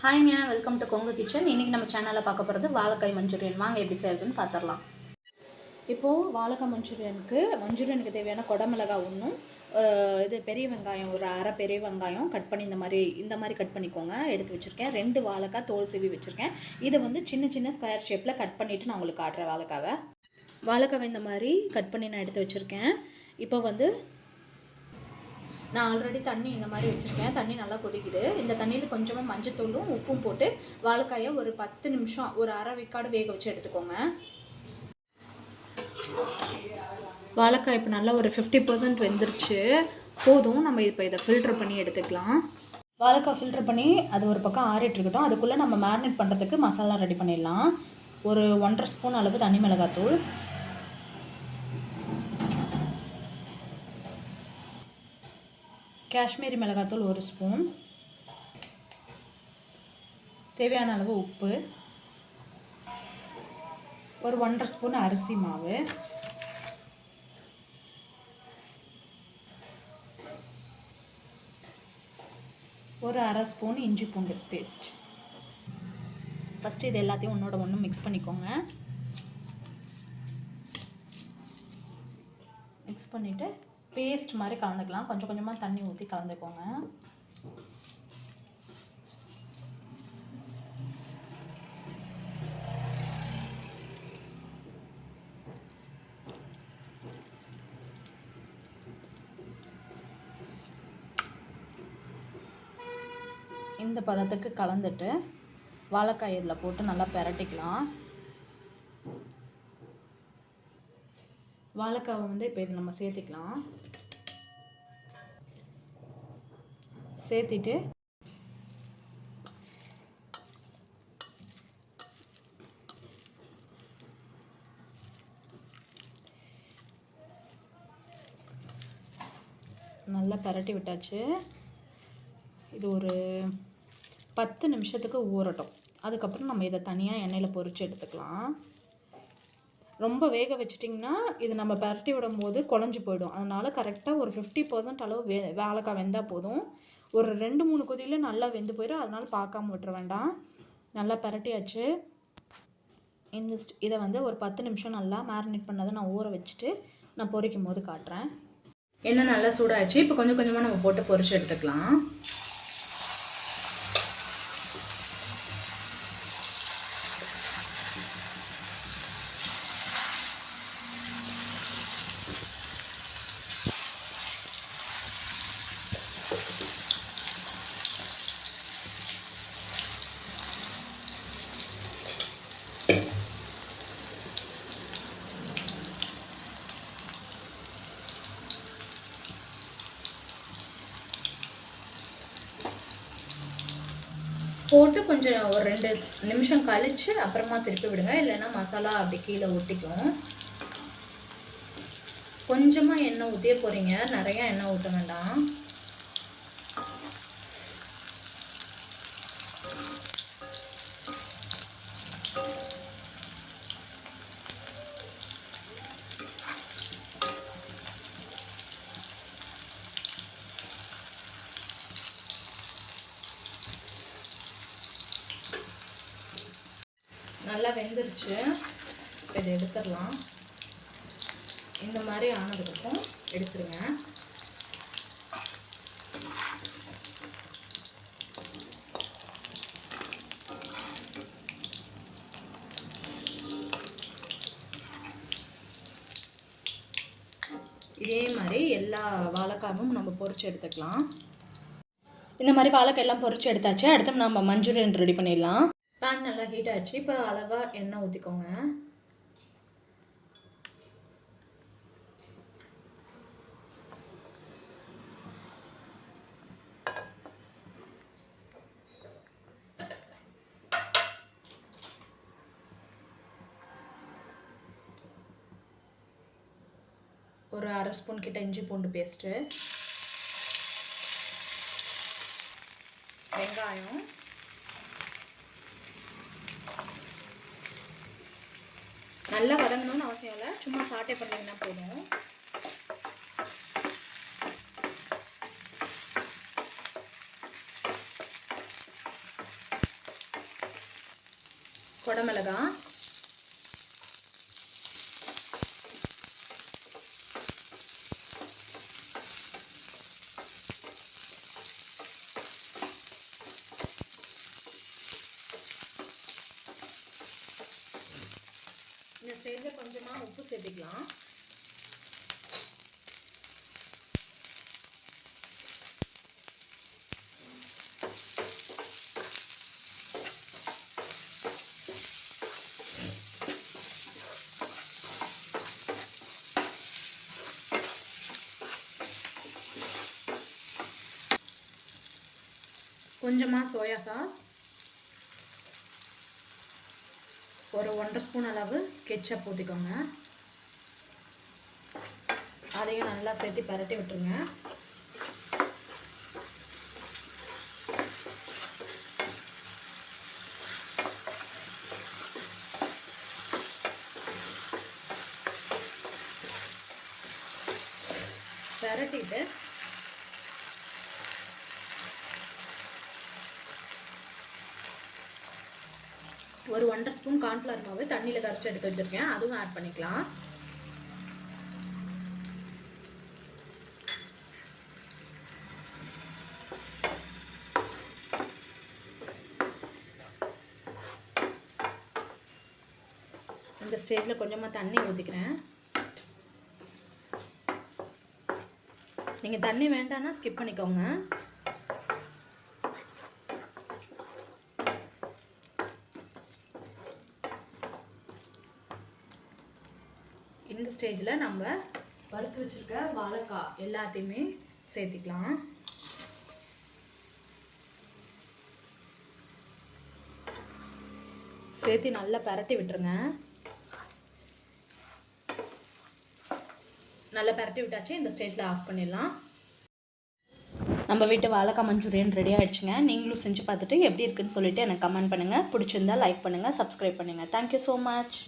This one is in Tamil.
ஹாய்ங்க, வெல்கம் டு கொங்கு கிச்சன். இன்றைக்கி நம்ம சேனலில் பார்க்க போகிறது வாழைக்காய் மஞ்சூரியன். வாங்க எப்படி செய்யறதுன்னு பார்த்துடலாம். இப்போது வாழைக்காய் மஞ்சூரியனுக்கு தேவையான குடமிளகாய் ஒன்றும், இது பெரிய வெங்காயம் ஒரு அரை பெரிய வெங்காயம் கட் பண்ணி இந்த மாதிரி கட் பண்ணிக்கோங்க. எடுத்து வச்சுருக்கேன். 2 வாழைக்காய் தோல் சீவி வச்சுருக்கேன். இதை வந்து சின்ன சின்ன ஸ்கொயர் ஷேப்பில் கட் பண்ணிவிட்டு நான் உங்களுக்கு காட்டுறேன். வாழைக்காவை இந்த மாதிரி கட் பண்ணி நான் எடுத்து வச்சுருக்கேன். இப்போ வந்து நான் ஆல்ரெடி தண்ணி இந்த மாதிரி வச்சுருக்கேன். தண்ணி நல்லா கொதிக்குது. இந்த தண்ணியில் கொஞ்சமாக மஞ்சத்தூளும் உப்பும் போட்டு வாழைக்காயை ஒரு 10 நிமிஷம் ஒரு அரை விக்காடு வேக வச்சு எடுத்துக்கோங்க. வாழைக்காய் இப்போ நல்லா ஒரு 50% வெந்துருச்சு. போதும். நம்ம இப்போ இதை ஃபில்டர் பண்ணி எடுத்துக்கலாம். வாழைக்காய் ஃபில்டர் பண்ணி அது ஒரு பக்கம் ஆறிட்டு இருக்கட்டும். அதுக்குள்ளே நம்ம மேரினேட் பண்ணுறதுக்கு மசாலா ரெடி பண்ணிடலாம். ஒரு 1.5 ஸ்பூன் அளவு தனி மிளகாத்தூள், காஷ்மீரி மிளகாத்தூள் 1 ஸ்பூன், தேவையான அளவு உப்பு, ஒரு 1.5 ஸ்பூன் அரிசி மாவு, ஒரு அரை ஸ்பூன் இஞ்சி பூண்டு பேஸ்ட். ஃபஸ்ட்டு இது எல்லாத்தையும் ஒன்றோட ஒன்று மிக்ஸ் பண்ணிக்கோங்க. மிக்ஸ் பண்ணிவிட்டு பேஸ்ட் மாதிரி கலந்துக்கலாம். கொஞ்சம் கொஞ்சமாக தண்ணி ஊற்றி கலந்துக்கோங்க. இந்த பதத்துக்கு கலந்துட்டு வாழைக்காய் இதில் போட்டு நல்லா பிரட்டிக்கலாம். வாழைக்காவை வந்து இப்போ இது நம்ம சேர்த்துக்கலாம். சேர்த்திட்டு நல்லா பரட்டி விட்டாச்சு. இது ஒரு 10 நிமிஷத்துக்கு ஊறட்டும். அதுக்கப்புறம் நம்ம இதை தனியாக எண்ணெயில் பொரித்து எடுத்துக்கலாம். ரொம்ப வேக வச்சிட்டிங்கன்னா இது நம்ம பரட்டி விடும்போது குழஞ்சி போயிடும். அதனால் கரெக்டாக ஒரு 50% அளவு வாழைக்காய் வெந்தால் போதும். ஒரு 2-3 கொதியில் நல்லா வெந்து போயிடும். அதனால் பார்க்காம விட்டுற வேண்டாம். நல்லா பரட்டியாச்சு. இதை வந்து ஒரு 10 நிமிஷம் நல்லா மேரினேட் பண்ணதை நான் ஊற வச்சுட்டு நான் பொரிக்கும் போது காட்டுறேன். எண்ணெய் நல்லா சூடாகிடுச்சு. இப்போ கொஞ்சம் கொஞ்சமாக நம்ம போட்டு பொரிச்சு எடுத்துக்கலாம். போட்டு கொஞ்சம் ஒரு 2 நிமிஷம் கழித்து அப்புறமா திருப்பி விடுங்க. இல்லைன்னா மசாலா அப்படி கீழே ஊற்றிக்கும். கொஞ்சமாக எண்ணெய் ஊற்றியே போகிறீங்க, நிறையா எண்ணெய் ஊற்ற வேண்டாம். நல்லா வெந்துருச்சு. இப்போ இதை எடுத்துடலாம். இந்த மாதிரி ஆனதுக்கும் எடுத்துருங்க. இதே மாதிரி எல்லா வாழைக்காயும் நம்ம பொரிச்சு எடுத்துக்கலாம். இந்த மாதிரி வாழைக்காய் எல்லாம் பொரிச்சு எடுத்தாச்சு. அடுத்து நம்ம மஞ்சூரியன் ரெடி பண்ணிடலாம். பேன் நல்லா ஹீட் ஆச்சு. இப்போ அளவாக எண்ணெய் ஊற்றிக்கோங்க. ஒரு அரை ஸ்பூன் கிட்ட இஞ்சி பூண்டு பேஸ்ட்டு, வெங்காயம், நல்லா வதங்கணும்னு அவசியம் இல்லை, சும்மா சாட்டே பண்ணிங்கன்னா போதும். குடமிளகாய், இந்த ஸ்டேஜில் கொஞ்சமாக உப்பு சேர்த்துக்கலாம். கொஞ்சமாக சோயா சாஸ், ஒரு 1.5 ஸ்பூன் அளவு கெச்சப் ஊற்றிக்கோங்க. அதையும் நல்லா சேர்த்து பரட்டி விட்டுருங்க. பரட்டிட்டு ஒரு 1.5 ஸ்பூன் கார்ன்ஃப்ளவர் மாவு தண்ணியில் கரைச்சி எடுத்து வச்சுருக்கேன், அதுவும் ஆட் பண்ணிக்கலாம். இந்த ஸ்டேஜில் கொஞ்சமாக தண்ணி ஊற்றிக்கிறேன். நீங்கள் தண்ணி வேண்டான்னா ஸ்கிப் பண்ணிக்கோங்க. இந்த ஸ்டேஜில் நம்ம வறுத்து வச்சுருக்க வாழைக்காய் எல்லாத்தையுமே சேர்த்திக்கலாம். சேர்த்து நல்லா பரட்டி விட்டுருங்க. நல்லா பரட்டி விட்டாச்சு. இந்த ஸ்டேஜில் ஆஃப் பண்ணிடலாம். நம்ம வீட்டு வாழைக்காய் மஞ்சூரியன் ரெடி ஆகிடுச்சுங்க. நீங்களும் செஞ்சு பார்த்துட்டு எப்படி இருக்குன்னு சொல்லிவிட்டு எனக்கு கமெண்ட் பண்ணுங்கள். பிடிச்சிருந்தா லைக் பண்ணுங்கள், சப்ஸ்கிரைப் பண்ணுங்கள். Thank you so much.